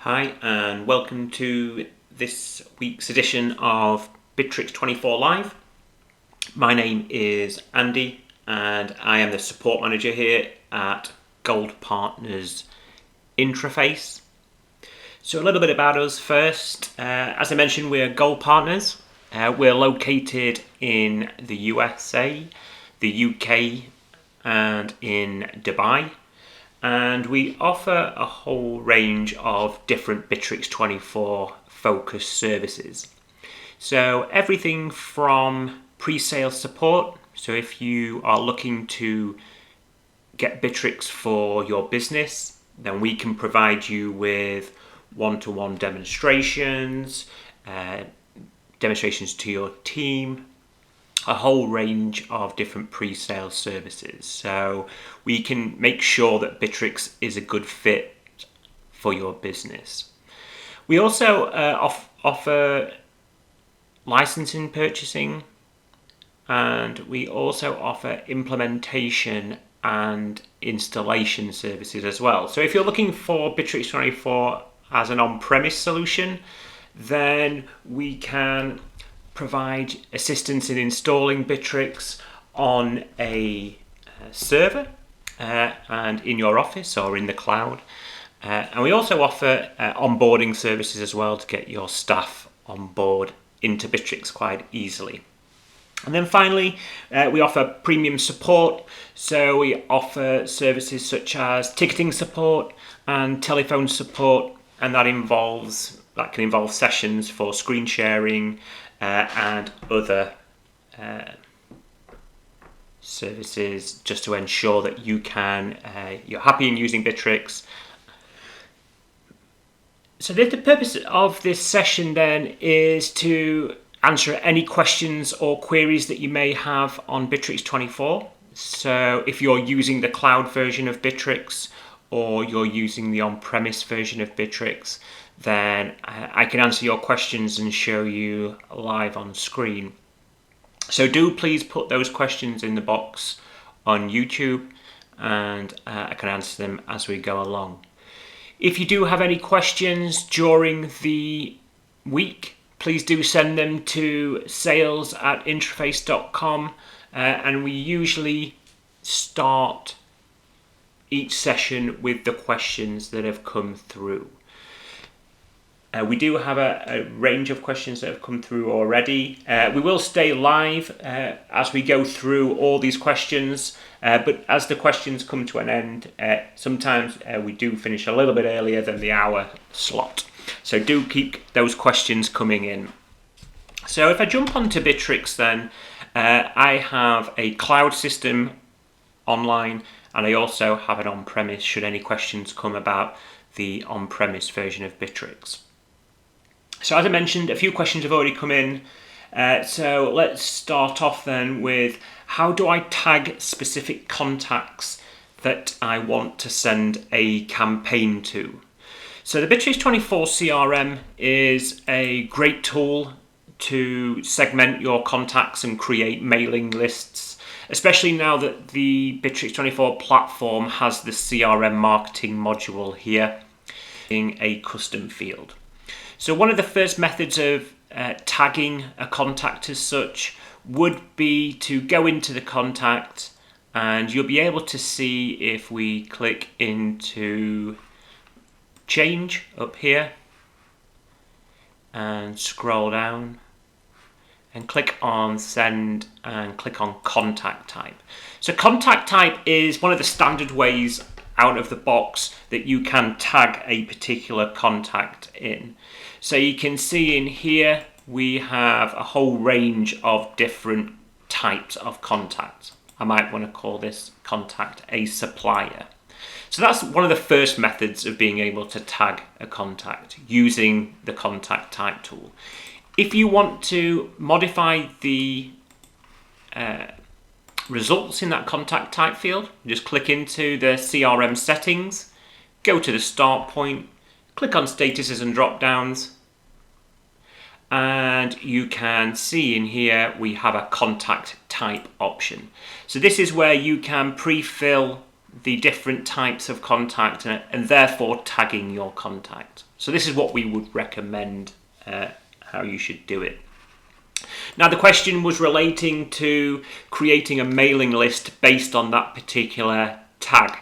Hi and welcome to this week's edition of Bitrix24 Live. My name is Andy and I am the support manager here at Gold Partners Interface. So a little bit about us first. As I mentioned, we're Gold Partners. We're located in the USA, the UK and in Dubai. And we offer a whole range of different Bitrix24 focused services. So everything from pre-sale support. So if you are looking to get Bitrix for your business, then we can provide you with one-to-one demonstrations, demonstrations to your team, a whole range of different pre-sale services. So we can make sure that Bitrix is a good fit for your business. We also offer licensing purchasing, and we also offer implementation and installation services as well. So if you're looking for Bitrix24 as an on-premise solution, then we can provide assistance in installing Bitrix on a server and in your office or in the cloud. And we also offer onboarding services as well to get your staff on board into Bitrix quite easily. And then finally, we offer premium support. So we offer services such as ticketing support and telephone support, and that can involve sessions for screen sharing and other services, just to ensure that you're happy in using Bitrix. So the purpose of this session then is to answer any questions or queries that you may have on Bitrix24. So if you're using the cloud version of Bitrix or you're using the on-premise version of Bitrix, then I can answer your questions and show you live on screen. So do please put those questions in the box on YouTube and I can answer them as we go along. If you do have any questions during the week, please do send them to sales@interface.com and we usually start each session with the questions that have come through. We do have a range of questions that have come through already. We will stay live as we go through all these questions, but as the questions come to an end, sometimes we do finish a little bit earlier than the hour slot. So do keep those questions coming in. So if I jump onto Bitrix then, I have a cloud system online and I also have an on-premise should any questions come about the on-premise version of Bitrix. So as I mentioned, a few questions have already come in. So let's start off then with, how do I tag specific contacts that I want to send a campaign to? So the Bitrix24 CRM is a great tool to segment your contacts and create mailing lists, especially now that the Bitrix24 platform has the CRM marketing module here in a custom field. So one of the first methods of tagging a contact as such would be to go into the contact, and you'll be able to see if we click into change up here and scroll down and click on send and click on contact type. So contact type is one of the standard ways out of the box that you can tag a particular contact in. So you can see in here we have a whole range of different types of contacts. I might want to call this contact a supplier. So that's one of the first methods of being able to tag a contact using the contact type tool. If you want to modify the results in that contact type field, just click into the CRM settings, go to the start point, click on statuses and drop downs, and you can see in here we have a contact type option. So this is where you can pre-fill the different types of contact and therefore tagging your contact. So this is what we would recommend how you should do it. Now the question was relating to creating a mailing list based on that particular tag.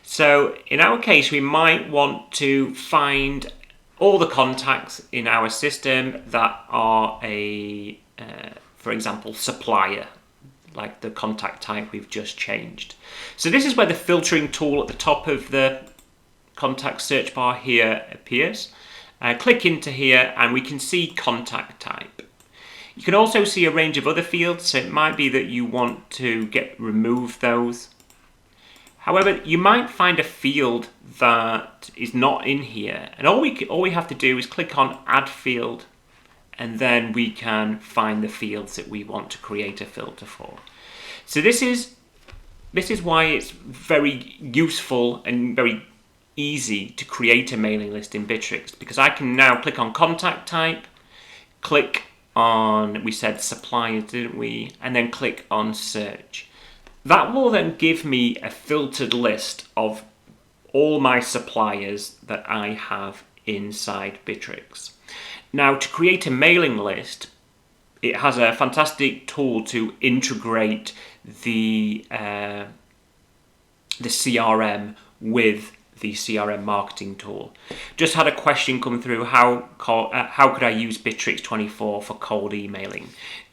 So in our case, we might want to find all the contacts in our system that are for example, supplier, like the contact type we've just changed. So this is where the filtering tool at the top of the contact search bar here appears. Click into here and we can see contact type. You can also see a range of other fields, so it might be that you want to remove those. However, you might find a field that is not in here, and all we have to do is click on Add Field, and then we can find the fields that we want to create a filter for. So this is why it's very useful and very easy to create a mailing list in Bitrix, because I can now click on contact type, click on, we said suppliers, didn't we? And then click on search. That will then give me a filtered list of all my suppliers that I have inside Bitrix. Now, to create a mailing list, it has a fantastic tool to integrate the CRM with the CRM marketing tool. Just had a question come through, how could I use Bitrix24 for cold emailing?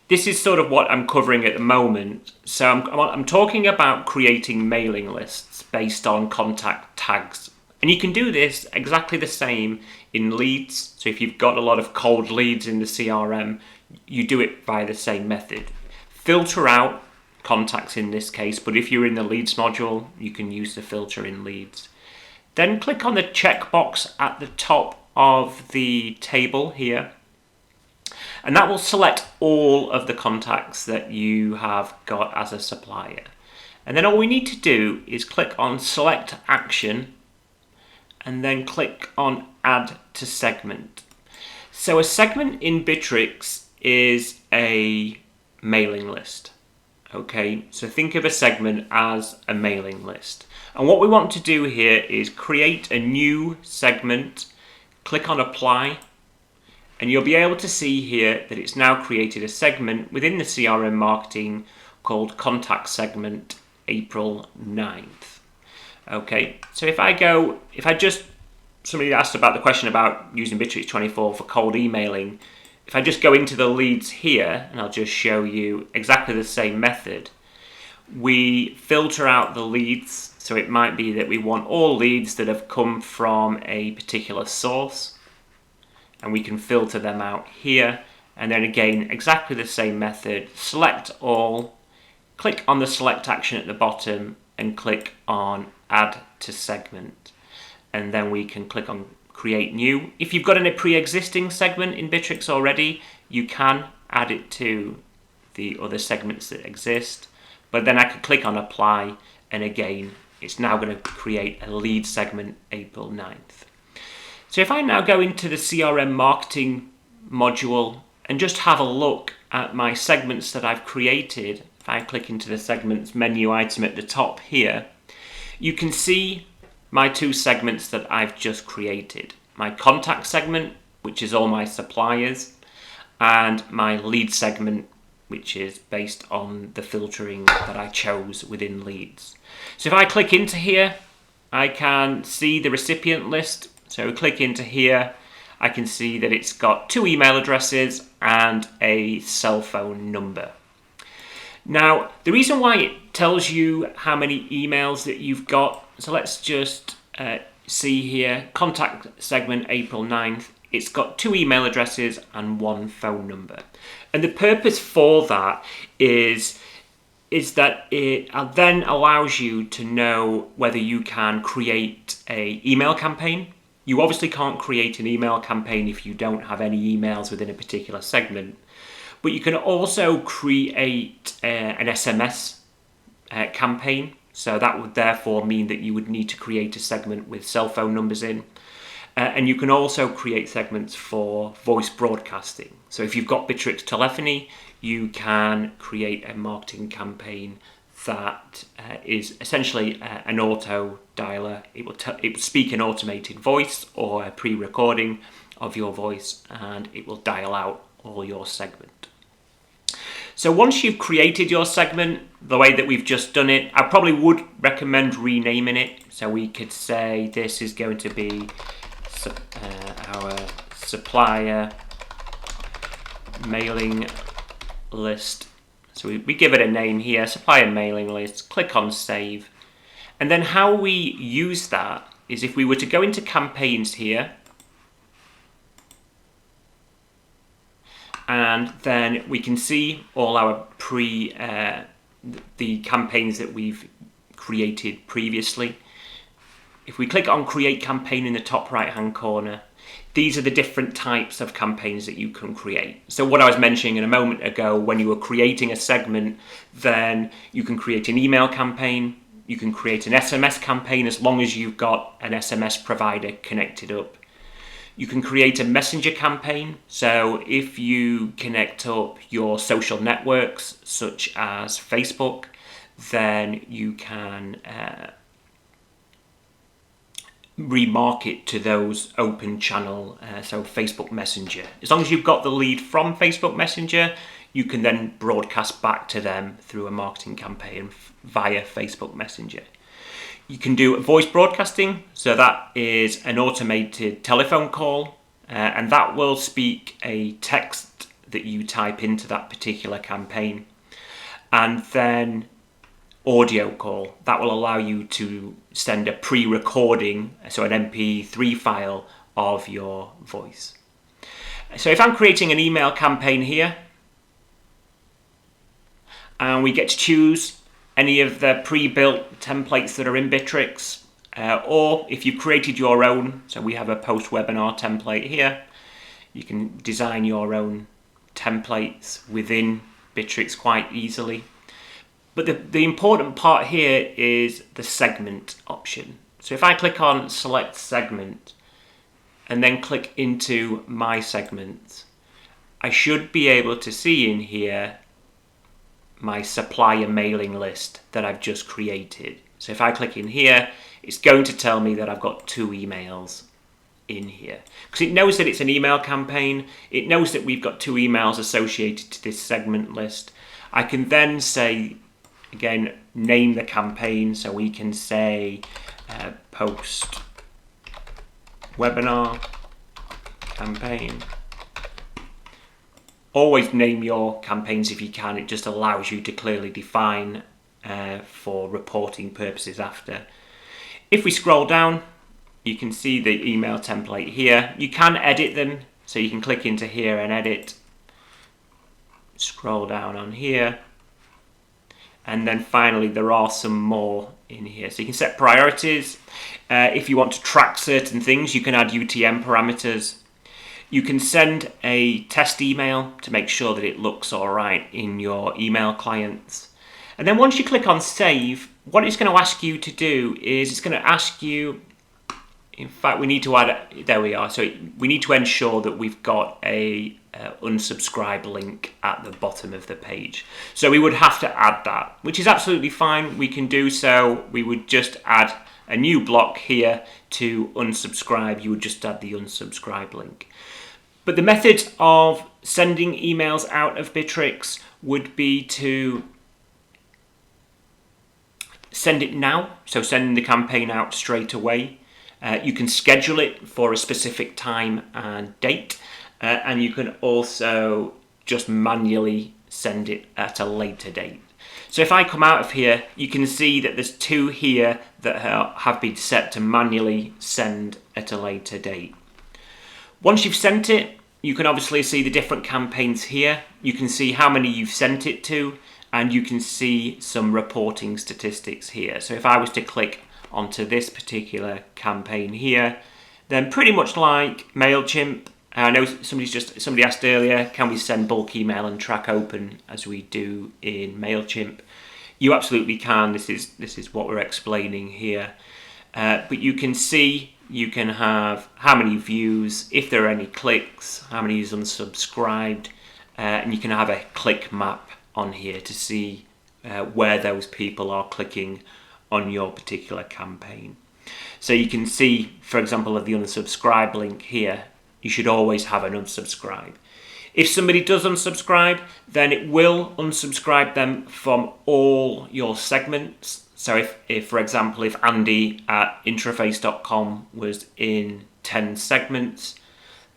This is sort of what I'm covering at the moment. So I'm talking about creating mailing lists based on contact tags. And you can do this exactly the same in leads. So if you've got a lot of cold leads in the CRM, you do it by the same method. Filter out contacts in this case, but if you're in the leads module, you can use the filter in leads. Then click on the checkbox at the top of the table here, and that will select all of the contacts that you have got as a supplier. And then all we need to do is click on Select Action, and then click on Add to Segment. So a segment in Bitrix is a mailing list. Okay, so think of a segment as a mailing list. And what we want to do here is create a new segment, click on Apply, and you'll be able to see here that it's now created a segment within the CRM marketing called Contact Segment April 9th. Okay, so somebody asked about the question about using Bitrix24 for cold emailing. If I just go into the leads here, and I'll just show you exactly the same method, we filter out the leads. So it might be that we want all leads that have come from a particular source, and we can filter them out here. And then again, exactly the same method, select all, click on the select action at the bottom, and click on Add to Segment. And then we can click on Create New. If you've got a pre-existing segment in Bitrix already, you can add it to the other segments that exist. But then I can click on Apply, and again, it's now going to create a lead segment April 9th. So if I now go into the CRM marketing module and just have a look at my segments that I've created, if I click into the segments menu item at the top here, you can see my two segments that I've just created. My contact segment, which is all my suppliers, and my lead segment, which is based on the filtering that I chose within leads. So if I click into here, I can see the recipient list. So click into here, I can see that it's got 2 email addresses and a cell phone number. Now, the reason why it tells you how many emails that you've got, so let's just see here, contact segment April 9th, it's got 2 email addresses and 1 phone number. And the purpose for that is that it then allows you to know whether you can create an email campaign. You obviously can't create an email campaign if you don't have any emails within a particular segment, but you can also create an SMS campaign. So that would therefore mean that you would need to create a segment with cell phone numbers in. And you can also create segments for voice broadcasting. So if you've got Bitrix telephony, you can create a marketing campaign that is essentially an auto dialer. It will speak an automated voice or a pre-recording of your voice, and it will dial out all your segment. So once you've created your segment, the way that we've just done it, I probably would recommend renaming it. So we could say this is going to be our supplier mailing list. So we give it a name here, supplier mailing list, click on save. And then how we use that is if we were to go into campaigns here, and then we can see all our the campaigns that we've created previously. If we click on create campaign in the top right hand corner, these are the different types of campaigns that you can create. So what I was mentioning a moment ago, when you were creating a segment, then you can create an email campaign, you can create an SMS campaign as long as you've got an SMS provider connected up. You can create a messenger campaign. So if you connect up your social networks, such as Facebook, then you can remarket to those open channel, so Facebook Messenger. As long as you've got the lead from Facebook Messenger, you can then broadcast back to them through a marketing campaign via Facebook Messenger. You can do voice broadcasting, so that is an automated telephone call, and that will speak a text that you type into that particular campaign. And then audio call, that will allow you to send a pre-recording, so an MP3 file of your voice. So if I'm creating an email campaign here, and we get to choose any of the pre-built templates that are in Bitrix, or if you've created your own, so we have a post-webinar template here, you can design your own templates within Bitrix quite easily. But the important part here is the segment option. So if I click on select segment and then click into my segments, I should be able to see in here my supplier mailing list that I've just created. So if I click in here, it's going to tell me that I've got 2 emails in here. Because it knows that it's an email campaign, it knows that we've got 2 emails associated to this segment list. I can then say, again, name the campaign, so we can say post webinar campaign. Always name your campaigns if you can, it just allows you to clearly define for reporting purposes after. If we scroll down, you can see the email template here. You can edit them, so you can click into here and edit. Scroll down on here. And then finally, there are some more in here. So you can set priorities. If you want to track certain things, you can add UTM parameters. You can send a test email to make sure that it looks all right in your email clients. And then once you click on save, what it's going to ask you to do is it's going to ask you, in fact, we need to add, there we are. So we need to ensure that we've got a unsubscribe link at the bottom of the page. So we would have to add that, which is absolutely fine. We can do so. We would just add a new block here to unsubscribe. You would just add the unsubscribe link. But the method of sending emails out of Bitrix would be to send it now, so send the campaign out straight away. You can schedule it for a specific time and date, and you can also just manually send it at a later date. So if I come out of here, you can see that there's 2 here that have been set to manually send at a later date. Once you've sent it, you can obviously see the different campaigns here. You can see how many you've sent it to, and you can see some reporting statistics here. So if I was to click onto this particular campaign here, then pretty much like MailChimp, I know somebody asked earlier, can we send bulk email and track open as we do in MailChimp? You absolutely can. This is what we're explaining here. But you can see, you can have how many views, if there are any clicks, how many is unsubscribed, and you can have a click map on here to see where those people are clicking on your particular campaign. So you can see, for example, of the unsubscribe link here, you should always have an unsubscribe. If somebody does unsubscribe, then it will unsubscribe them from all your segments. So if for example, if Andy at intraface.com was in 10 segments,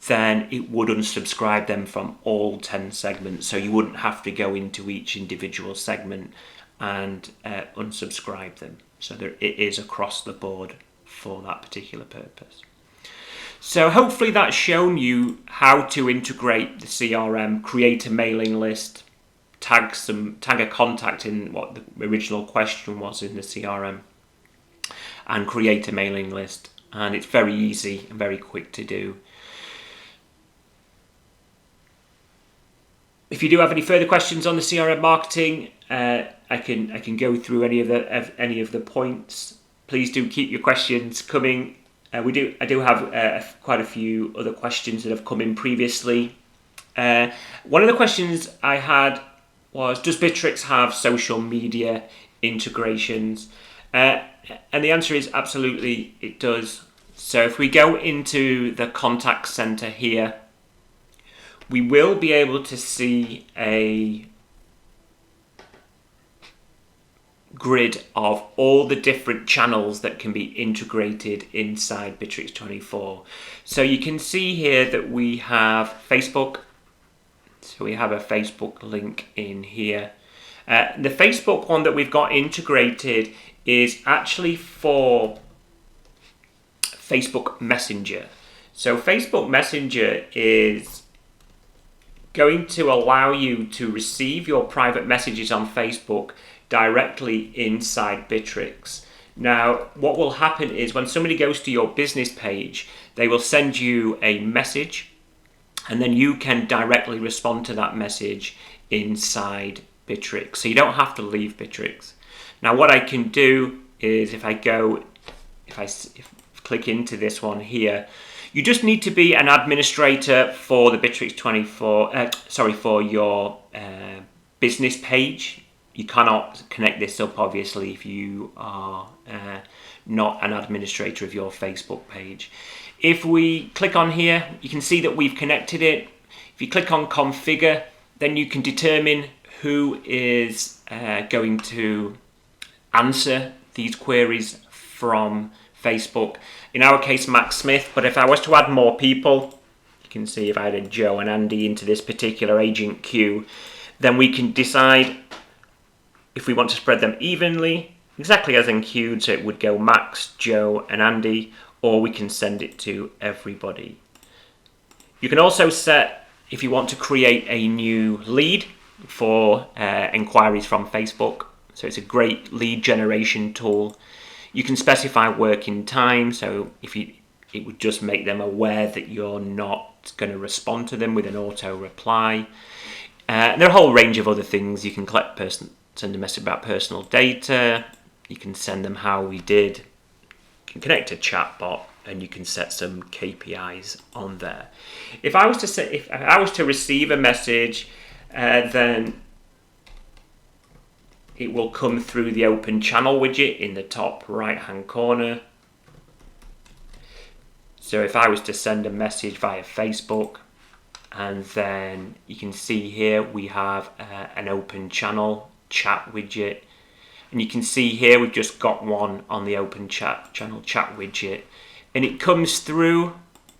then it would unsubscribe them from all 10 segments. So you wouldn't have to go into each individual segment and unsubscribe them. So it is across the board for that particular purpose. So hopefully that's shown you how to integrate the CRM, create a mailing list, tag a contact in what the original question was in the CRM, and create a mailing list. And it's very easy and very quick to do. If you do have any further questions on the CRM marketing, I can go through any of the points. Please do keep your questions coming. I do have quite a few other questions that have come in previously. One of the questions I had was, does Bitrix have social media integrations? And the answer is absolutely, it does. So if we go into the contact center here, we will be able to see a grid of all the different channels that can be integrated inside Bitrix24. So you can see here that we have Facebook. So we have a Facebook link in here. The Facebook one that we've got integrated is actually for Facebook Messenger. So Facebook Messenger is going to allow you to receive your private messages on Facebook directly inside Bitrix. Now, what will happen is when somebody goes to your business page, they will send you a message, and then you can directly respond to that message inside Bitrix. So you don't have to leave Bitrix. Now, what I can do is if I click into this one here, you just need to be an administrator for the Bitrix24, for your business page. You cannot connect this up, obviously, if you are not an administrator of your Facebook page. If we click on here, you can see that we've connected it. If you click on configure, then you can determine who is going to answer these queries from Facebook. In our case, Max Smith, but if I was to add more people, you can see if I added Joe and Andy into this particular agent queue, then we can decide if we want to spread them evenly, exactly as in queued, so it would go Max, Joe and Andy, or we can send it to everybody. You can also set, if you want to create a new lead for inquiries from Facebook, so it's a great lead generation tool. You can specify working time, so it would just make them aware that you're not going to respond to them with an auto reply. There are a whole range of other things. You can send a message about personal data. You can send them how we did. You can connect a chatbot, and you can set some KPIs on there. If I was to receive a message, then it will come through the open channel widget in the top right hand corner. So if I was to send a message via Facebook, and then you can see here we have an open channel chat widget, and you can see here we've just got one on the open channel chat widget, and it comes through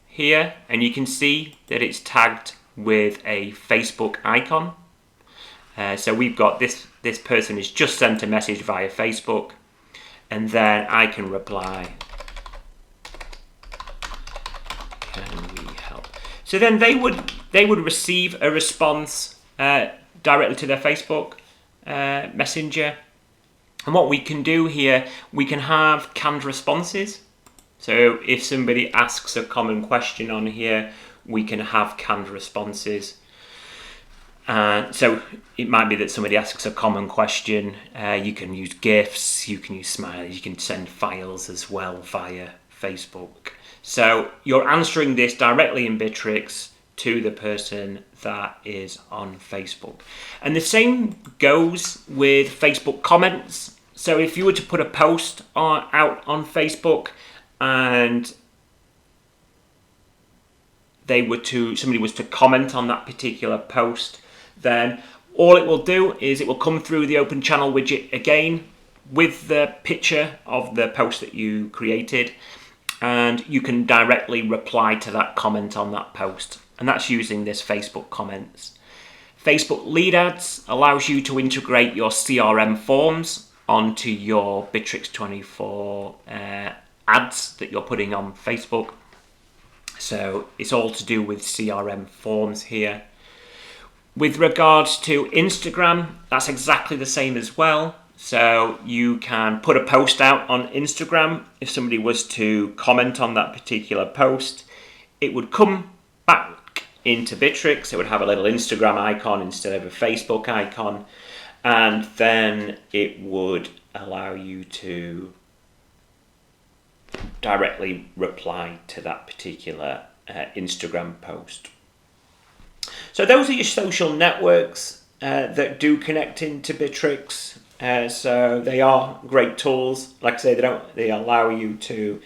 here, and you can see that it's tagged with a Facebook icon. So we've got this person has just sent a message via Facebook, and then I can reply, can we help? So then they would receive a response directly to their Facebook Messenger. And what we can do here, we can have canned responses. So if somebody asks a common question on here, we can have canned responses. So it might be that somebody asks a common question. You can use GIFs, you can use smileys, you can send files as well via Facebook. So you're answering this directly in Bitrix to the person that is on Facebook. And the same goes with Facebook comments. So if you were to put a post out on Facebook and somebody was to comment on that particular post, then all it will do is it will come through the open channel widget again with the picture of the post that you created, and you can directly reply to that comment on that post. And that's using this Facebook comments. Facebook lead ads allows you to integrate your CRM forms onto your Bitrix24 ads that you're putting on Facebook. So it's all to do with CRM forms here. With regards to Instagram, that's exactly the same as well. So you can put a post out on Instagram. If somebody was to comment on that particular post, it would come back into Bitrix. It would have a little Instagram icon instead of a Facebook icon. And then it would allow you to directly reply to that particular Instagram post. So those are your social networks that do connect into Bitrix. So they are great tools. Like I say, they allow you to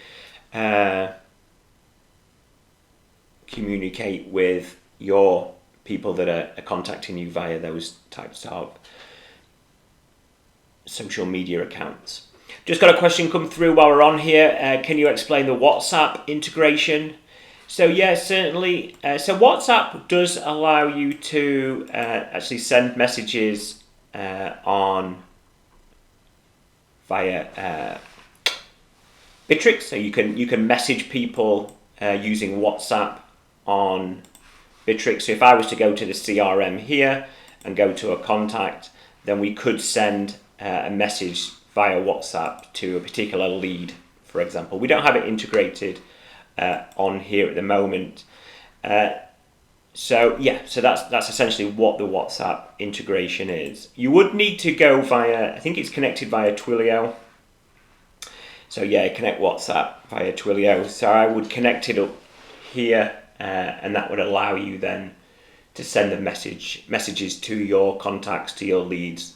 communicate with your people that are contacting you via those types of social media accounts. Just got a question come through while we're on here. Can you explain the WhatsApp integration? So yeah, certainly. So WhatsApp does allow you to actually send messages on via Bitrix. So you can message people using WhatsApp on Bitrix. So if I was to go to the CRM here and go to a contact, then we could send a message via WhatsApp to a particular lead, for example. We don't have it integrated on here at the moment. So that's essentially what the WhatsApp integration is. You would need to go via, I think it's connected via Twilio. So yeah, connect WhatsApp via Twilio. So I would connect it up here, and that would allow you then to send the messages to your contacts, to your leads,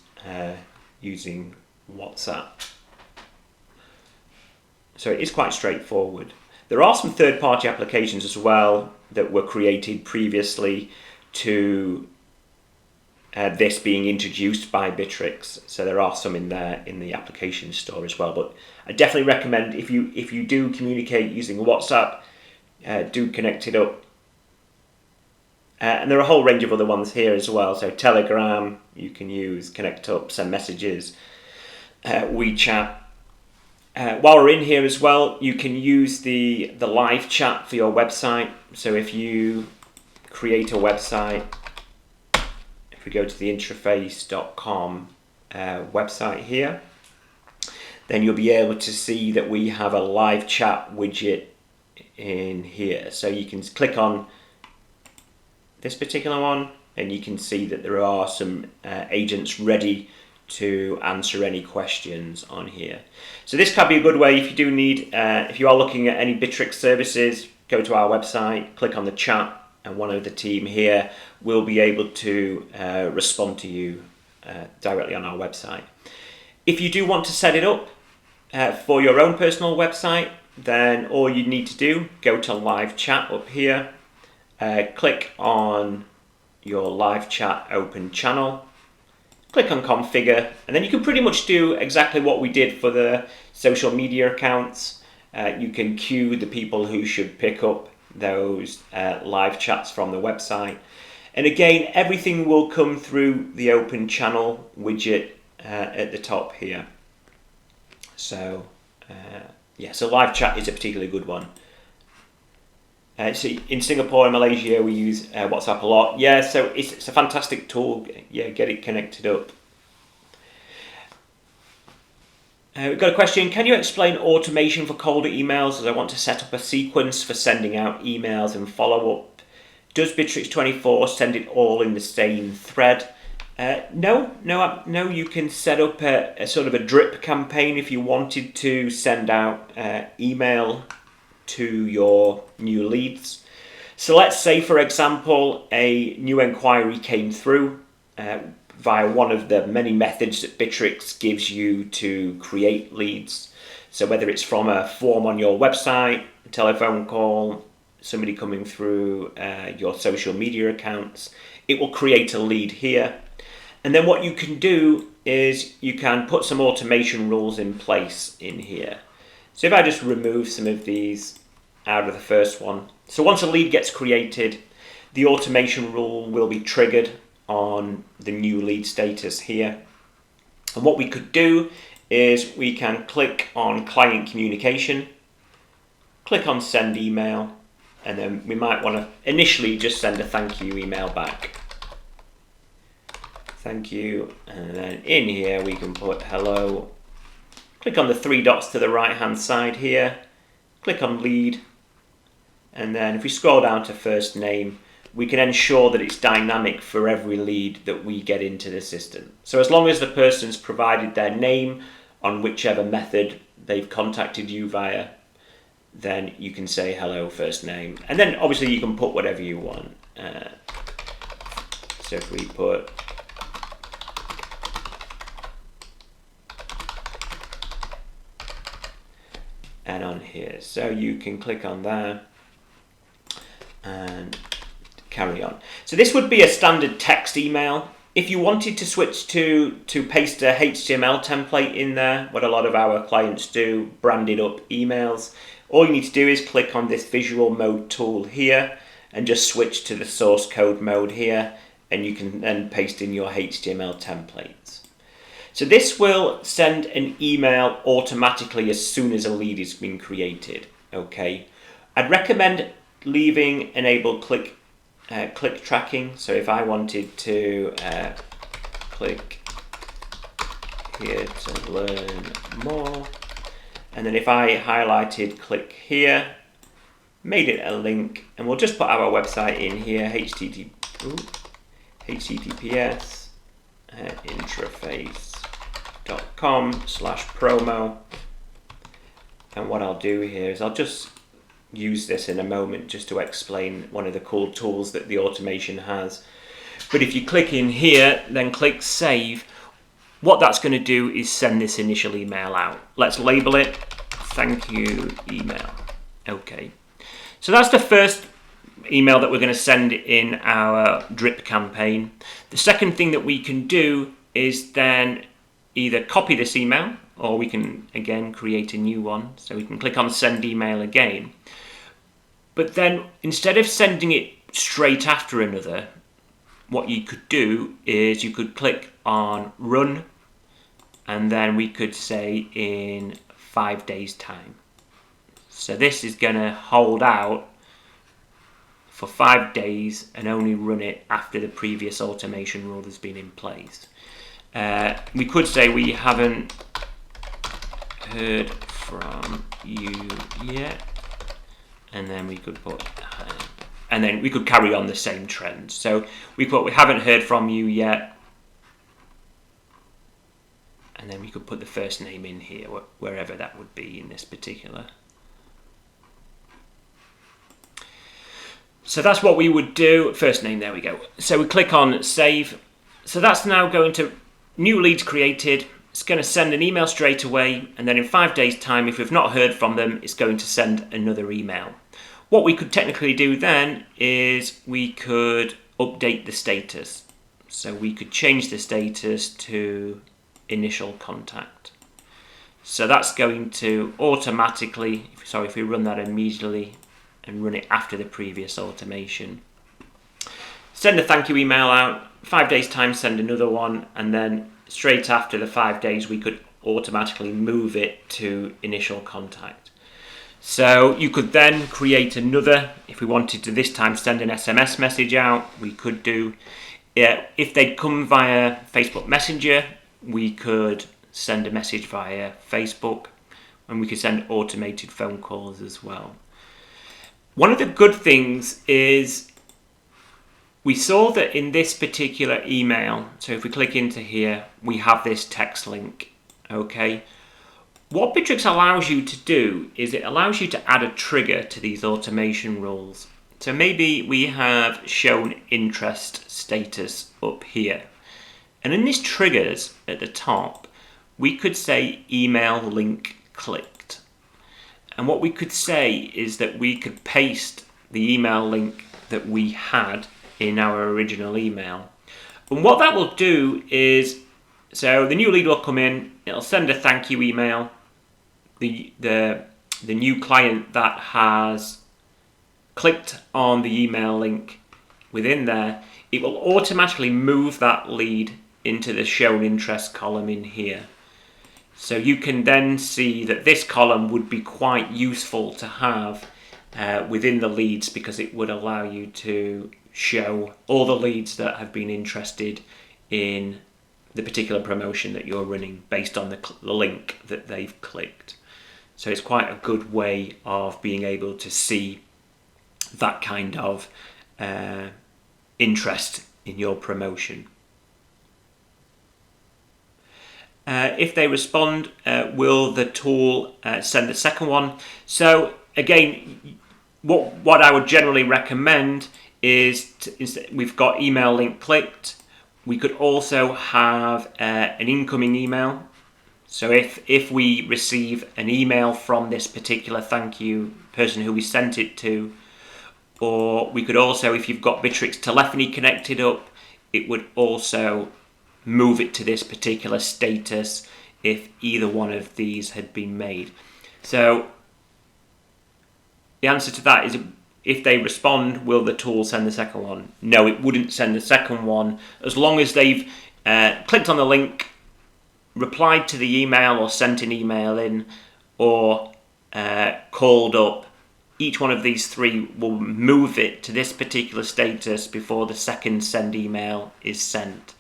using WhatsApp. So it is quite straightforward. There are some third-party applications as well that were created previously to this being introduced by Bitrix. So there are some in there in the application store as well. But I definitely recommend if you do communicate using WhatsApp, do connect it up. And there are a whole range of other ones here as well. So Telegram you can use, connect up, send messages, WeChat. While we're in here as well, you can use the live chat for your website. So if you create a website, if we go to the interface.com website here, then you'll be able to see that we have a live chat widget in here. So you can click on this particular one and you can see that there are some agents ready to answer any questions on here. So this can be a good way if you do need, if you are looking at any Bitrix services, go to our website, click on the chat, and one of the team here will be able to respond to you directly on our website. If you do want to set it up for your own personal website, then all you need to do, go to live chat up here, click on your live chat open channel, click on configure, and then you can pretty much do exactly what we did for the social media accounts. You can queue the people who should pick up those live chats from the website. And again, everything will come through the open channel widget at the top here. So so live chat is a particularly good one. So in Singapore and Malaysia we use WhatsApp a lot. Yeah, so it's a fantastic tool. Yeah, get it connected up. We've got a question. Can you explain automation for colder emails, as I want to set up a sequence for sending out emails and follow up? Does Bitrix24 send it all in the same thread? No, you can set up a sort of a drip campaign if you wanted to send out email to your new leads. So let's say, for example, a new inquiry came through via one of the many methods that Bitrix gives you to create leads. So whether it's from a form on your website, a telephone call, somebody coming through your social media accounts, it will create a lead here. And then what you can do is you can put some automation rules in place in here. So if I just remove some of these out of the first one. So once a lead gets created, the automation rule will be triggered on the new lead status here. And what we could do is we can click on client communication, click on send email, and then we might want to initially just send a thank you email back. Thank you, and then in here we can put hello. Click on the three dots to the right hand side here, click on lead, and then if we scroll down to first name, we can ensure that it's dynamic for every lead that we get into the system. So as long as the person's provided their name on whichever method they've contacted you via, then you can say hello first name, and then obviously you can put whatever you want. So if we put and on here, so you can click on there and carry on. So this would be a standard text email. If you wanted to switch to paste a HTML template in there, what a lot of our clients do, branded up emails, all you need to do is click on this visual mode tool here and just switch to the source code mode here, and you can then paste in your HTML templates. So this will send an email automatically as soon as a lead has been created. Okay, I'd recommend leaving enabled click tracking. So if I wanted to click here to learn more, and then if I highlighted click here, made it a link, and we'll just put our website in here, https intraface.com/promo. And what I'll do here is I'll just use this in a moment just to explain one of the cool tools that the automation has. But if you click in here, then click save, what that's going to do is send this initial email out. Let's label it thank you email. Okay, so that's the first email that we're going to send in our drip campaign. The second thing that we can do is then either copy this email, or we can again create a new one. So we can click on send email again. But then instead of sending it straight after another, what you could do is you could click on run, and then we could say in 5 days time. So this is going to hold out for 5 days and only run it after the previous automation rule has been in place. We could say we haven't heard from you yet, and then we could put and then we could carry on the same trend. So we put we haven't heard from you yet, and then we could put the first name in here, wherever that would be in this particular. So that's what we would do. First name, there we go. So we click on save. So that's now going to new leads created. It's going to send an email straight away, and then in 5 days time, if we've not heard from them, it's going to send another email. What we could technically do then is we could update the status. So we could change the status to initial contact. So that's going to automatically, if we run that immediately and run it after the previous automation, send a thank you email out, 5 days time send another one, and then straight after the 5 days we could automatically move it to initial contact. So you could then create another, if we wanted to this time send an SMS message out, we could do. If they'd come via Facebook Messenger, we could send a message via Facebook, and we could send automated phone calls as well. One of the good things is we saw that in this particular email, so if we click into here, we have this text link, okay? What Bitrix allows you to do is it allows you to add a trigger to these automation rules. So maybe we have shown interest status up here. And in this triggers at the top, we could say email link clicked. And what we could say is that we could paste the email link that we had in our original email. And what that will do is, so the new lead will come in, it'll send a thank you email. The new client that has clicked on the email link within there, it will automatically move that lead into the shown interest column in here. So you can then see that this column would be quite useful to have within the leads, because it would allow you to show all the leads that have been interested in the particular promotion that you're running based on the link that they've clicked. So it's quite a good way of being able to see that kind of interest in your promotion. If they respond, will the tool send the second one? So again, what I would generally recommend is we've got email link clicked. We could also have an incoming email. So if we receive an email from this particular thank you person who we sent it to, or we could also, if you've got Bitrix telephony connected up, it would also move it to this particular status if either one of these had been made. So the answer to that is, if they respond, will the tool send the second one? No, it wouldn't send the second one as long as they've clicked on the link, replied to the email or sent an email in, or called up. Each one of these three will move it to this particular status before the second send email is sent.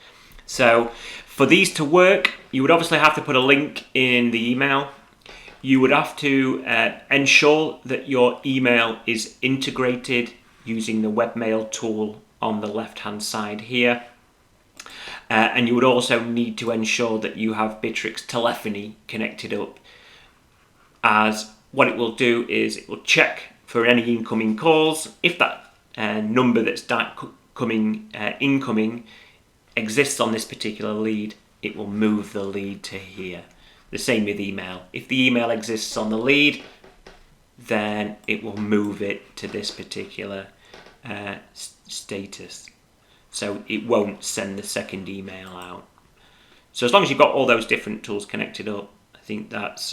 So for these to work, you would obviously have to put a link in the email. You would have to ensure that your email is integrated using the webmail tool on the left-hand side here. And you would also need to ensure that you have Bitrix telephony connected up, as what it will do is it will check for any incoming calls. If that number that's incoming exists on this particular lead, it will move the lead to here. The same with email. If the email exists on the lead, then it will move it to this particular status. So it won't send the second email out. So as long as you've got all those different tools connected up, I think that's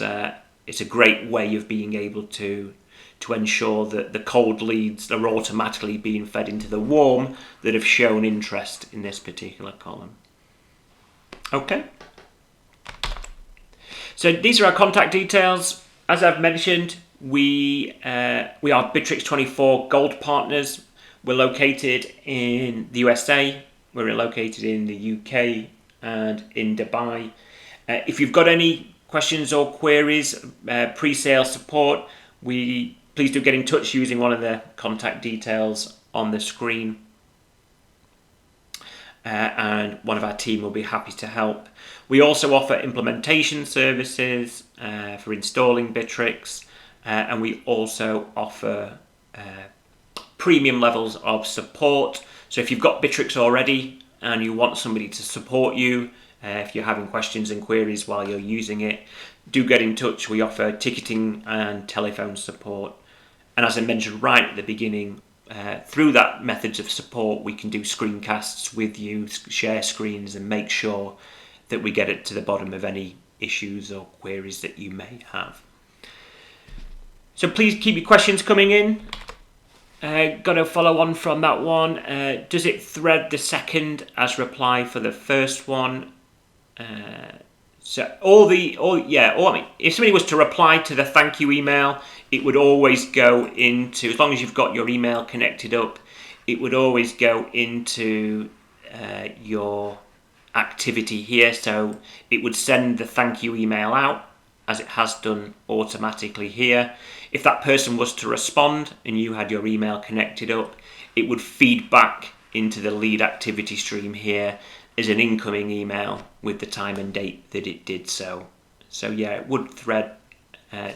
it's a great way of being able to ensure that the cold leads are automatically being fed into the warm that have shown interest in this particular column. Okay. So these are our contact details. As I've mentioned, we are Bitrix24 Gold partners. We're located in the USA, we're located in the UK and in Dubai. If you've got any questions or queries, pre-sale support, please do get in touch using one of the contact details on the screen. And one of our team will be happy to help. We also offer implementation services for installing Bitrix, and we also offer premium levels of support. So if you've got Bitrix already and you want somebody to support you, if you're having questions and queries while you're using it, do get in touch. We offer ticketing and telephone support. And as I mentioned right at the beginning, through that methods of support, we can do screencasts with you, share screens, and make sure that we get it to the bottom of any issues or queries that you may have. So please keep your questions coming in. Got to follow on from that one. Does it thread the second as reply for the first one? If somebody was to reply to the thank you email, it would always go into, as long as you've got your email connected up, it would always go into your activity here. So it would send the thank you email out, as it has done automatically here. If that person was to respond and you had your email connected up, it would feed back into the lead activity stream here as an incoming email with the time and date that it did so. So yeah, it would thread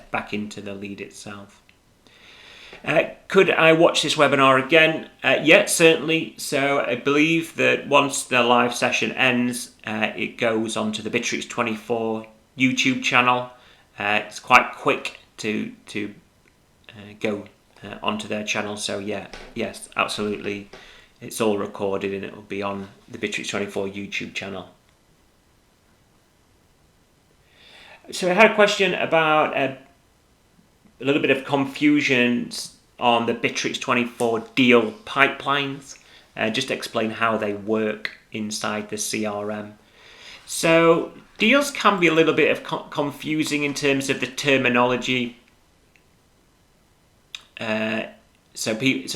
back into the lead itself. Could I watch this webinar again? Yeah, certainly. So I believe that once the live session ends, it goes onto the Bitrix24 YouTube channel. It's quite quick to go onto their channel. So yeah, yes, absolutely. It's all recorded and it will be on the Bitrix24 YouTube channel. So I had a question about a little bit of confusion on the Bitrix24 deal pipelines. Just to explain how they work inside the CRM. So deals can be a little bit of confusing in terms of the terminology. So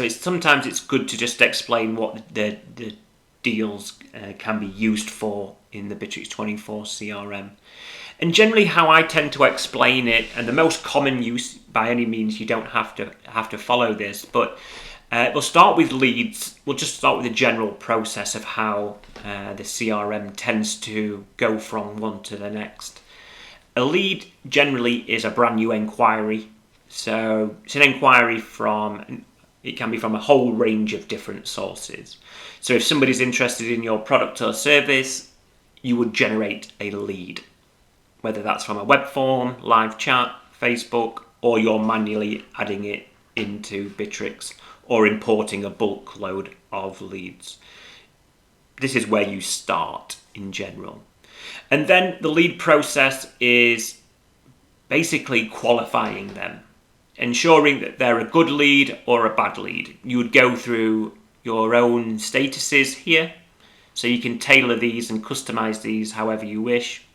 sometimes it's good to just explain what the deals can be used for in the Bitrix24 CRM. And generally how I tend to explain it, and the most common use, by any means you don't have to follow this, but we'll start with leads. We'll just start with the general process of how the CRM tends to go from one to the next. A lead generally is a brand new inquiry. So it's an inquiry it can be from a whole range of different sources. So if somebody's interested in your product or service, you would generate a lead, whether that's from a web form, live chat, Facebook, or you're manually adding it into Bitrix or importing a bulk load of leads. This is where you start in general. And then the lead process is basically qualifying them, ensuring that they're a good lead or a bad lead. You would go through your own statuses here, so you can tailor these and customize these however you wish,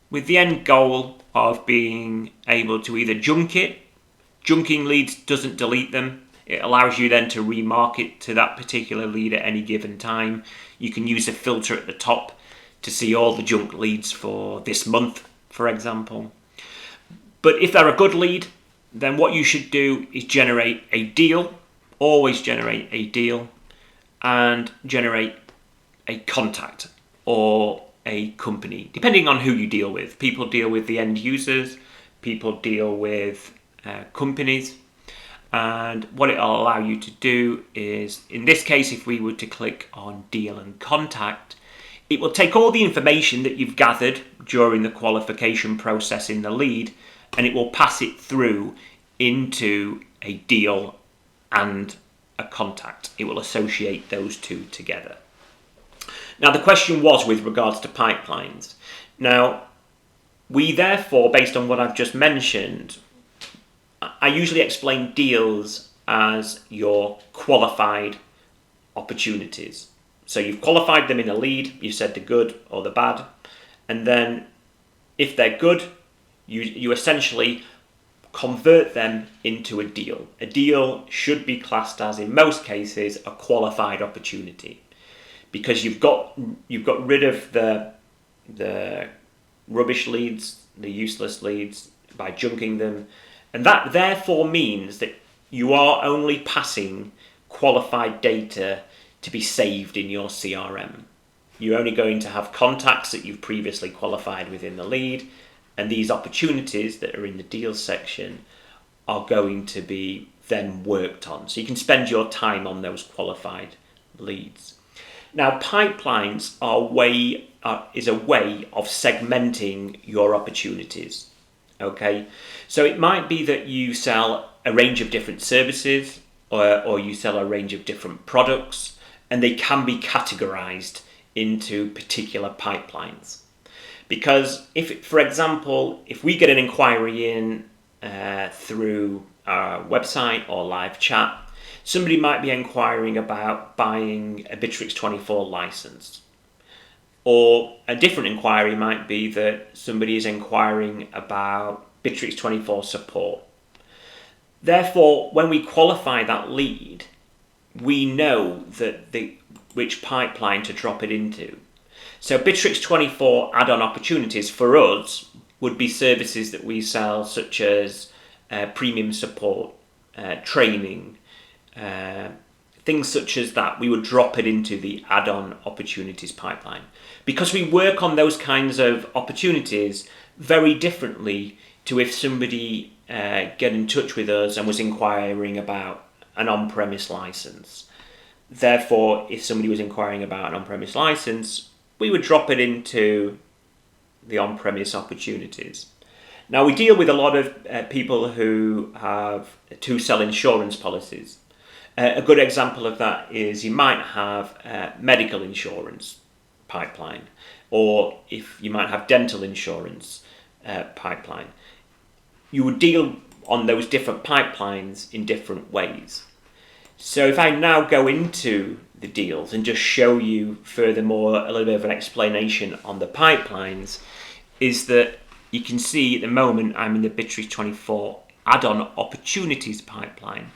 with the end goal of being able to either junk it. Junking leads doesn't delete them. It allows you then to remarket to that particular lead at any given time. You can use a filter at the top to see all the junk leads for this month, for example. But if they're a good lead, then what you should do is generate a deal, always generate a deal, and generate a contact or a company, depending on who you deal with. People deal with the end users, people deal with companies, and what it'll allow you to do is, in this case, if we were to click on deal and contact, it will take all the information that you've gathered during the qualification process in the lead, and it will pass it through into a deal and a contact. It will associate those two together. Now, the question was with regards to pipelines. Now, we therefore, based on what I've just mentioned, I usually explain deals as your qualified opportunities. So you've qualified them in a lead, you said the good or the bad, and then if they're good, you essentially convert them into a deal. A deal should be classed as, in most cases, a qualified opportunity, because you've got rid of the rubbish leads, the useless leads, by junking them, and that therefore means that you are only passing qualified data to be saved in your CRM. You're only going to have contacts that you've previously qualified within the lead, and these opportunities that are in the deals section are going to be then worked on. So you can spend your time on those qualified leads. Now, pipelines is a way of segmenting your opportunities. Okay, so it might be that you sell a range of different services, or you sell a range of different products, and they can be categorized into particular pipelines. Because if, for example, if we get an inquiry in through our website or live chat, somebody might be inquiring about buying a Bitrix24 license. Or a different inquiry might be that somebody is inquiring about Bitrix24 support. Therefore, when we qualify that lead, we know that which pipeline to drop it into. So Bitrix24 add-on opportunities for us would be services that we sell, such as premium support, training, things such as that. We would drop it into the add-on opportunities pipeline, because we work on those kinds of opportunities very differently to if somebody get in touch with us and was inquiring about an on-premise license. Therefore, if somebody was inquiring about an on-premise license, we would drop it into the on-premise opportunities. Now, we deal with a lot of people who sell insurance policies. A good example of that is you might have medical insurance pipeline, or if you might have dental insurance pipeline. You would deal on those different pipelines in different ways. So if I now go into the deals and just show you furthermore a little bit of an explanation on the pipelines, is that you can see at the moment I'm in the Bitrix24 add-on opportunities pipeline.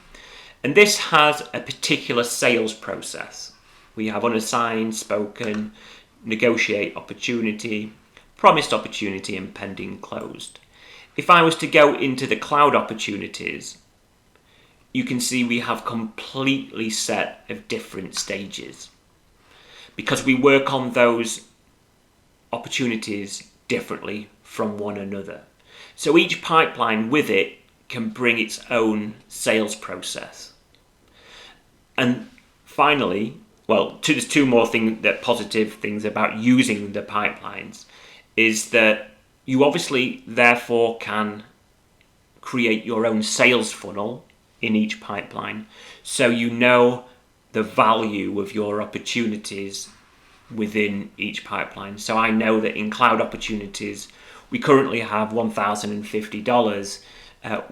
And this has a particular sales process. We have unassigned, spoken, negotiate opportunity, promised opportunity, and pending closed. If I was to go into the cloud opportunities, you can see we have completely set of different stages because we work on those opportunities differently from one another. So each pipeline with it can bring its own sales process. And finally, there's two more positive things about using the pipelines, is that you obviously therefore can create your own sales funnel in each pipeline, so you know the value of your opportunities within each pipeline. So I know that in cloud opportunities, we currently have $1,050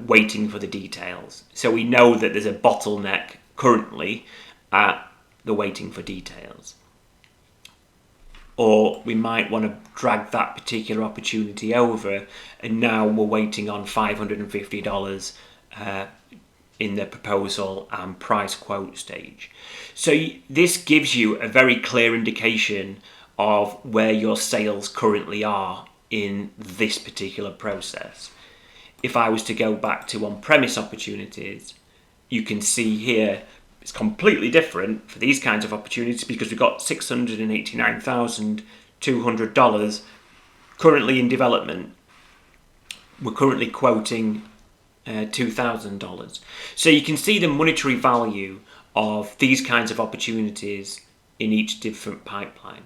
waiting for the details. So we know that there's a bottleneck currently at the waiting for details. Or we might want to drag that particular opportunity over, and now we're waiting on $550 in the proposal and price quote stage. So this gives you a very clear indication of where your sales currently are in this particular process. If I was to go back to on-premise opportunities, you can see here it's completely different for these kinds of opportunities because we've got $689,200 currently in development. We're currently quoting $2,000. So you can see the monetary value of these kinds of opportunities in each different pipeline.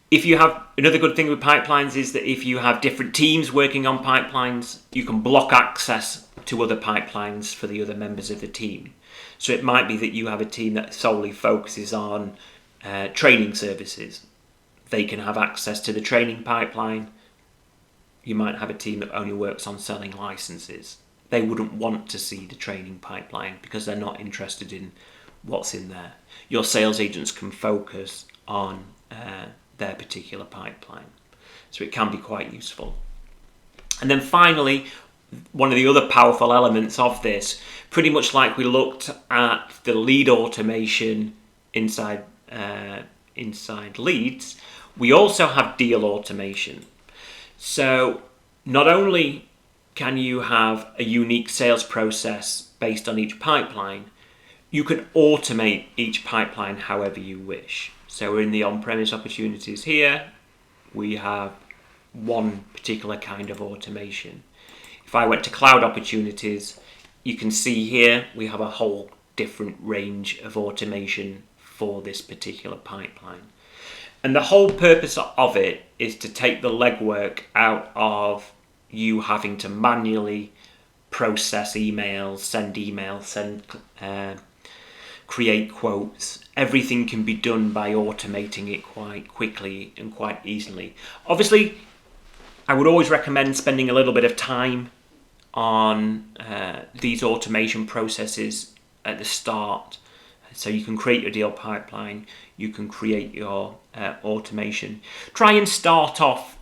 If you have another good thing with pipelines is that if you have different teams working on pipelines, you can block access to other pipelines for the other members of the team. So it might be that you have a team that solely focuses on training services. They can have access to the training pipeline. You might have a team that only works on selling licenses. They wouldn't want to see the training pipeline because they're not interested in what's in there. Your sales agents can focus on their particular pipeline. So it can be quite useful. And then finally, one of the other powerful elements of this, pretty much like we looked at the lead automation inside leads, we also have deal automation. So not only can you have a unique sales process based on each pipeline, you can automate each pipeline however you wish. So we're in the on-premise opportunities here. We have one particular kind of automation. If I went to cloud opportunities, you can see here we have a whole different range of automation for this particular pipeline. And the whole purpose of it is to take the legwork out of you having to manually process emails, create quotes. Everything can be done by automating it quite quickly and quite easily. Obviously, I would always recommend spending a little bit of time on these automation processes at the start. So you can create your deal pipeline, you can create your automation. Try and start off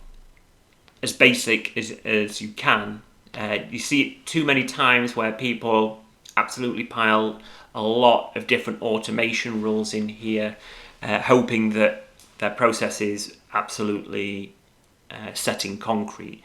as basic as you can. You see it too many times where people absolutely pile a lot of different automation rules in here, hoping that their process is absolutely set in concrete.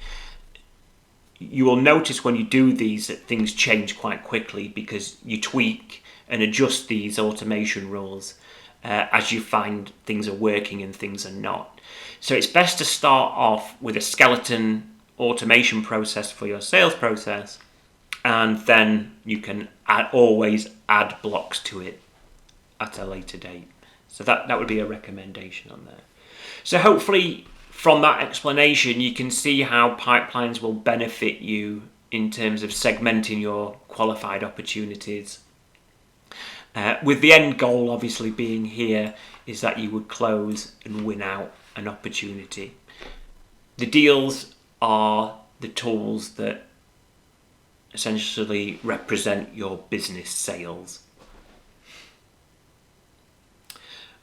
You will notice when you do these that things change quite quickly because you tweak and adjust these automation rules as you find things are working and things are not. So it's best to start off with a skeleton automation process for your sales process and then you can always add blocks to it at a later date. So that would be a recommendation on there. So hopefully from that explanation you can see how pipelines will benefit you in terms of segmenting your qualified opportunities. With the end goal obviously being here is that you would close and win out an opportunity. The deals are the tools that essentially represent your business sales.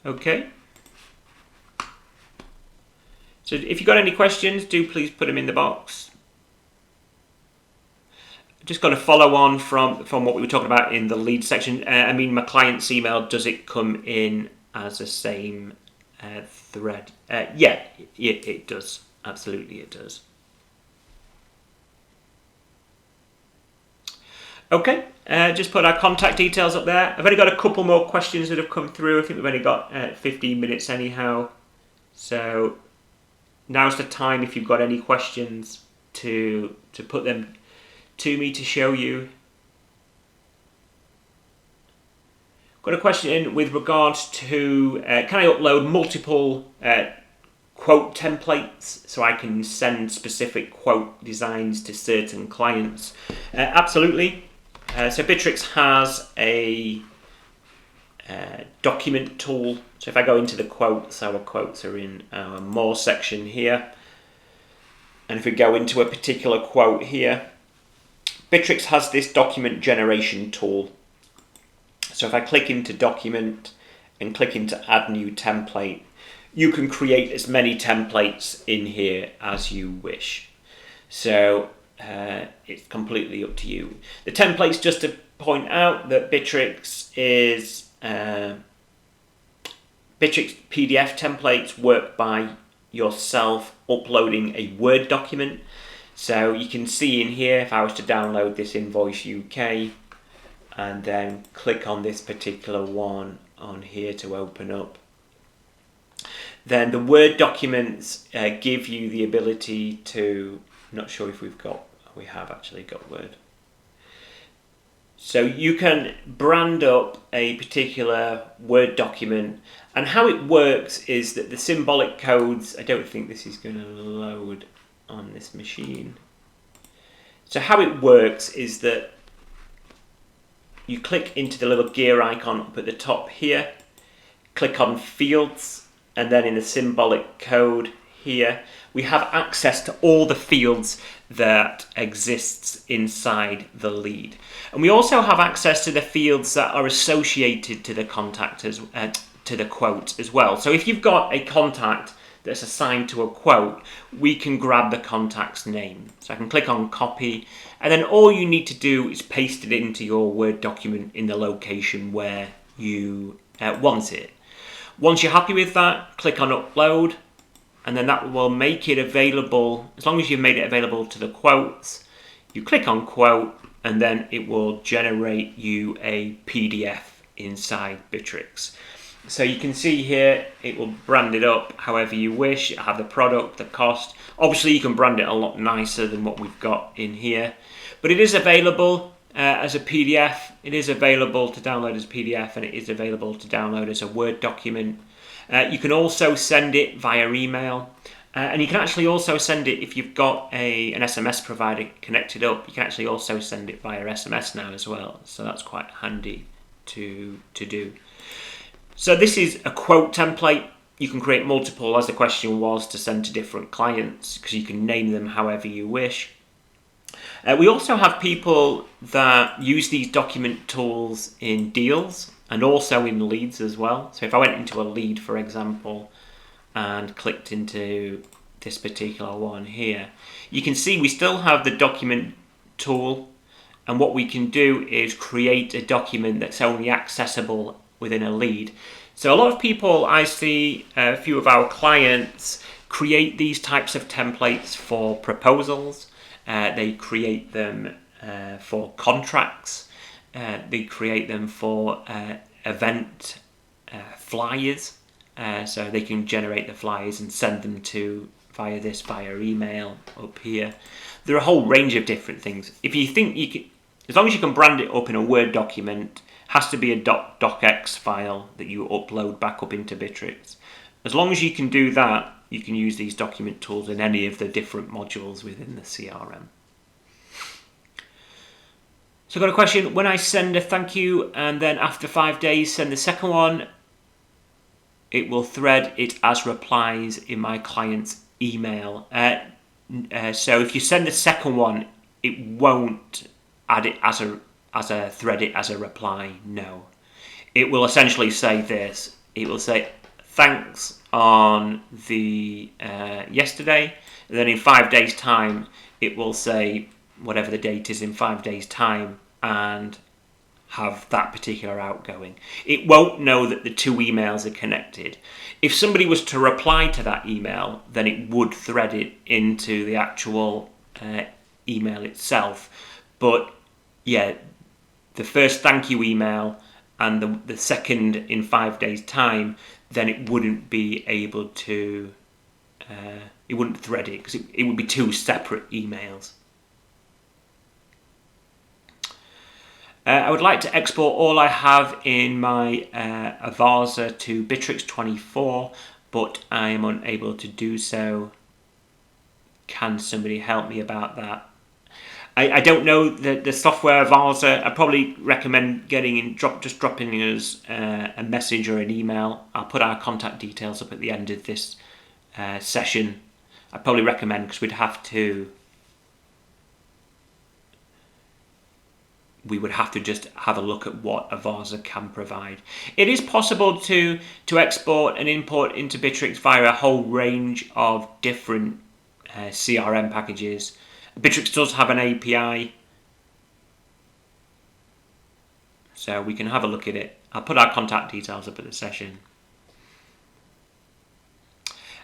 Okay. So if you've got any questions, do please put them in the box. Just going to follow on from what we were talking about in the lead section. I mean, my client's email, does it come in as the same thread? Yeah, it does. Absolutely, it does. Okay, just put our contact details up there. I've only got a couple more questions that have come through. I think we've only got 15 minutes anyhow. So now's the time if you've got any questions to put them to me to show you. Got a question with regards to can I upload multiple quote templates so I can send specific quote designs to certain clients? Absolutely. So Bitrix has a document tool. So if I go into the quotes, our quotes are in our more section here. And if we go into a particular quote here, Bitrix has this document generation tool. So if I click into document and click into add new template, you can create as many templates in here as you wish. So it's completely up to you. The templates, just to point out that Bitrix PDF templates work by yourself uploading a Word document. So you can see in here, if I was to download this Invoice UK and then click on this particular one on here to open up, then the Word documents give you the ability to, I'm not sure if we have actually got Word. So you can brand up a particular Word document, and how it works is that the symbolic codes, I don't think this is going to load on this machine. So how it works is that you click into the little gear icon up at the top here, click on fields, and then in the symbolic code here we have access to all the fields that exists inside the lead, and we also have access to the fields that are associated to the contact to the quote as well. So if you've got a contact that's assigned to a quote, we can grab the contact's name. So I can click on copy, and then all you need to do is paste it into your Word document in the location where you want it. Once you're happy with that, click on upload, and then that will make it available. As long as you've made it available to the quotes, you click on quote, and then it will generate you a PDF inside Bitrix. So you can see here, it will brand it up however you wish. It'll have the product, the cost. Obviously you can brand it a lot nicer than what we've got in here, but it is available as a PDF. It is available to download as a PDF, and it is available to download as a Word document. You can also send it via email, and you can actually also send it if you've got an SMS provider connected up. You can actually also send it via SMS now as well, so that's quite handy to do. So this is a quote template. You can create multiple, as the question was, to send to different clients, because you can name them however you wish. We also have people that use these document tools in deals and also in leads as well. So if I went into a lead, for example, and clicked into this particular one here, you can see we still have the document tool, and what we can do is create a document that's only accessible within a lead. So a lot of people, I see a few of our clients create these types of templates for proposals. They create them for contracts. They create them for event flyers. So they can generate the flyers and send them via email up here. There are a whole range of different things. If you think as long as you can brand it up in a Word document, has to be a docx file that you upload back up into Bitrix. As long as you can do that, you can use these document tools in any of the different modules within the CRM. So I've got a question. When I send a thank you and then after 5 days send the second one, it will thread it as replies in my client's email. So if you send the second one, it won't add it as a thread it as a reply. No, it will essentially say this. It will say thanks on the yesterday, and then in 5 days' time, it will say whatever the date is in 5 days' time and have that particular outgoing. It won't know that the two emails are connected. If somebody was to reply to that email, then it would thread it into the actual email itself. But yeah, the first thank you email and the second in 5 days' time, then it wouldn't be able to, it wouldn't thread it because it would be two separate emails. I would like to export all I have in my Avasa to Bitrix24, but I am unable to do so. Can somebody help me about that? I don't know the software Avasa. I probably recommend just dropping us a message or an email. I'll put our contact details up at the end of this session. I probably recommend because we would have to just have a look at what Avasa can provide. It is possible to export and import into Bitrix via a whole range of different CRM packages. Bitrix does have an API, so we can have a look at it. I'll put our contact details up at the session.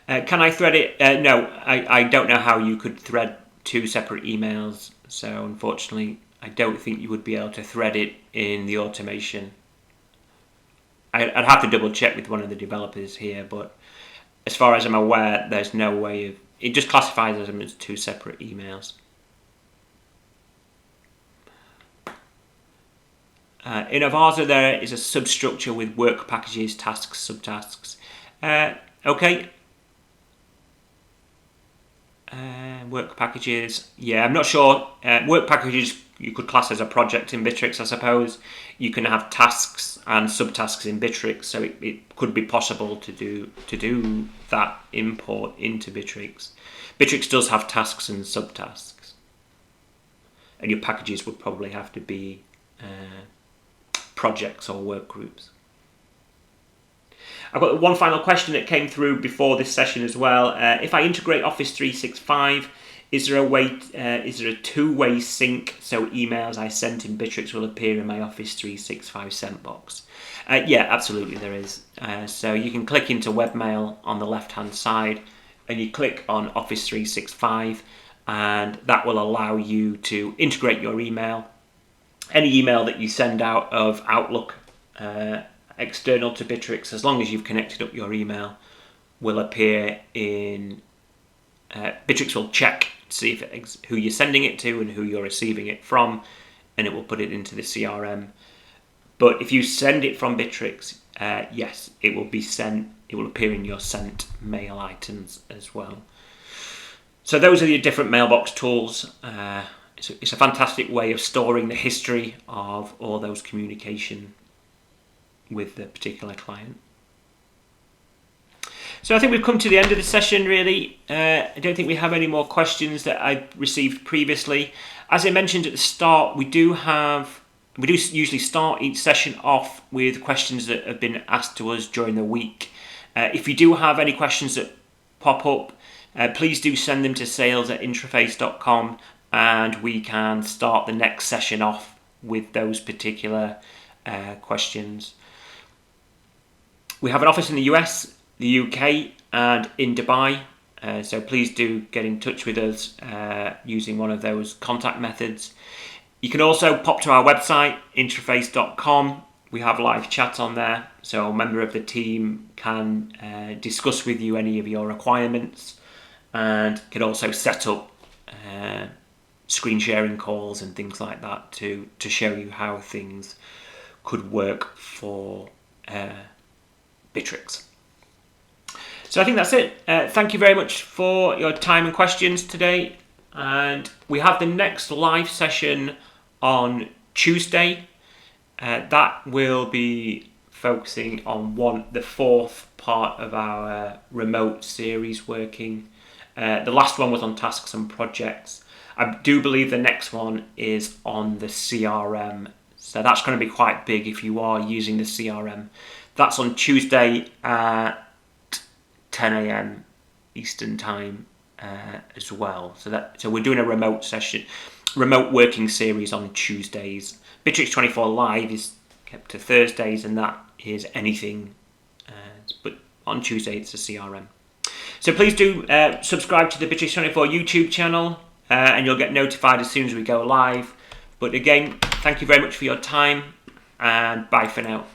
Can I thread it? No, I don't know how you could thread two separate emails, so unfortunately I don't think you would be able to thread it in the automation. I'd have to double check with one of the developers here, but as far as I'm aware, there's no way of... It just classifies them as two separate emails. In Avasa, there is a substructure with work packages, tasks, subtasks. Okay. Work packages. Yeah, I'm not sure. Work packages you could class as a project in Bitrix, I suppose. You can have tasks and subtasks in Bitrix, so it could be possible to do that import into Bitrix. Bitrix does have tasks and subtasks, and your packages would probably have to be projects or work groups. I've got one final question that came through before this session as well. If I integrate Office 365, is there a two-way sync so emails I sent in Bitrix will appear in my Office 365 sent box? Yeah, absolutely there is. So you can click into webmail on the left-hand side and you click on Office 365 and that will allow you to integrate your email. Any email that you send out of Outlook external to Bitrix, as long as you've connected up your email, will appear in... Bitrix will check to see if who you're sending it to and who you're receiving it from, and it will put it into the CRM. But if you send it from Bitrix, yes, it will be sent. It will appear in your sent mail items as well. So those are the different mailbox tools. It's a fantastic way of storing the history of all those communication with the particular client. So I think we've come to the end of the session, really. I don't think we have any more questions that I received previously. As I mentioned at the start, we do usually start each session off with questions that have been asked to us during the week. If you do have any questions that pop up, please do send them to sales@intraface.com and we can start the next session off with those particular questions. We have an office in the US, the UK and in Dubai, so please do get in touch with us using one of those contact methods. You can also pop to our website, intraface.com. We have live chat on there, so a member of the team can discuss with you any of your requirements and can also set up screen sharing calls and things like that to show you how things could work for Bitrix. So I think that's it. Thank you very much for your time and questions today. And we have the next live session on Tuesday. That will be focusing on the fourth part of our remote series working. The last one was on tasks and projects. I do believe the next one is on the CRM. So that's going to be quite big if you are using the CRM. That's on Tuesday at 10 a.m. Eastern time as well. So we're doing a remote working series on Tuesdays. Bitrix24 Live is kept to Thursdays, and that is anything. But on Tuesday it's a CRM. So please do subscribe to the Bitrix24 YouTube channel, and you'll get notified as soon as we go live. But again, thank you very much for your time, and bye for now.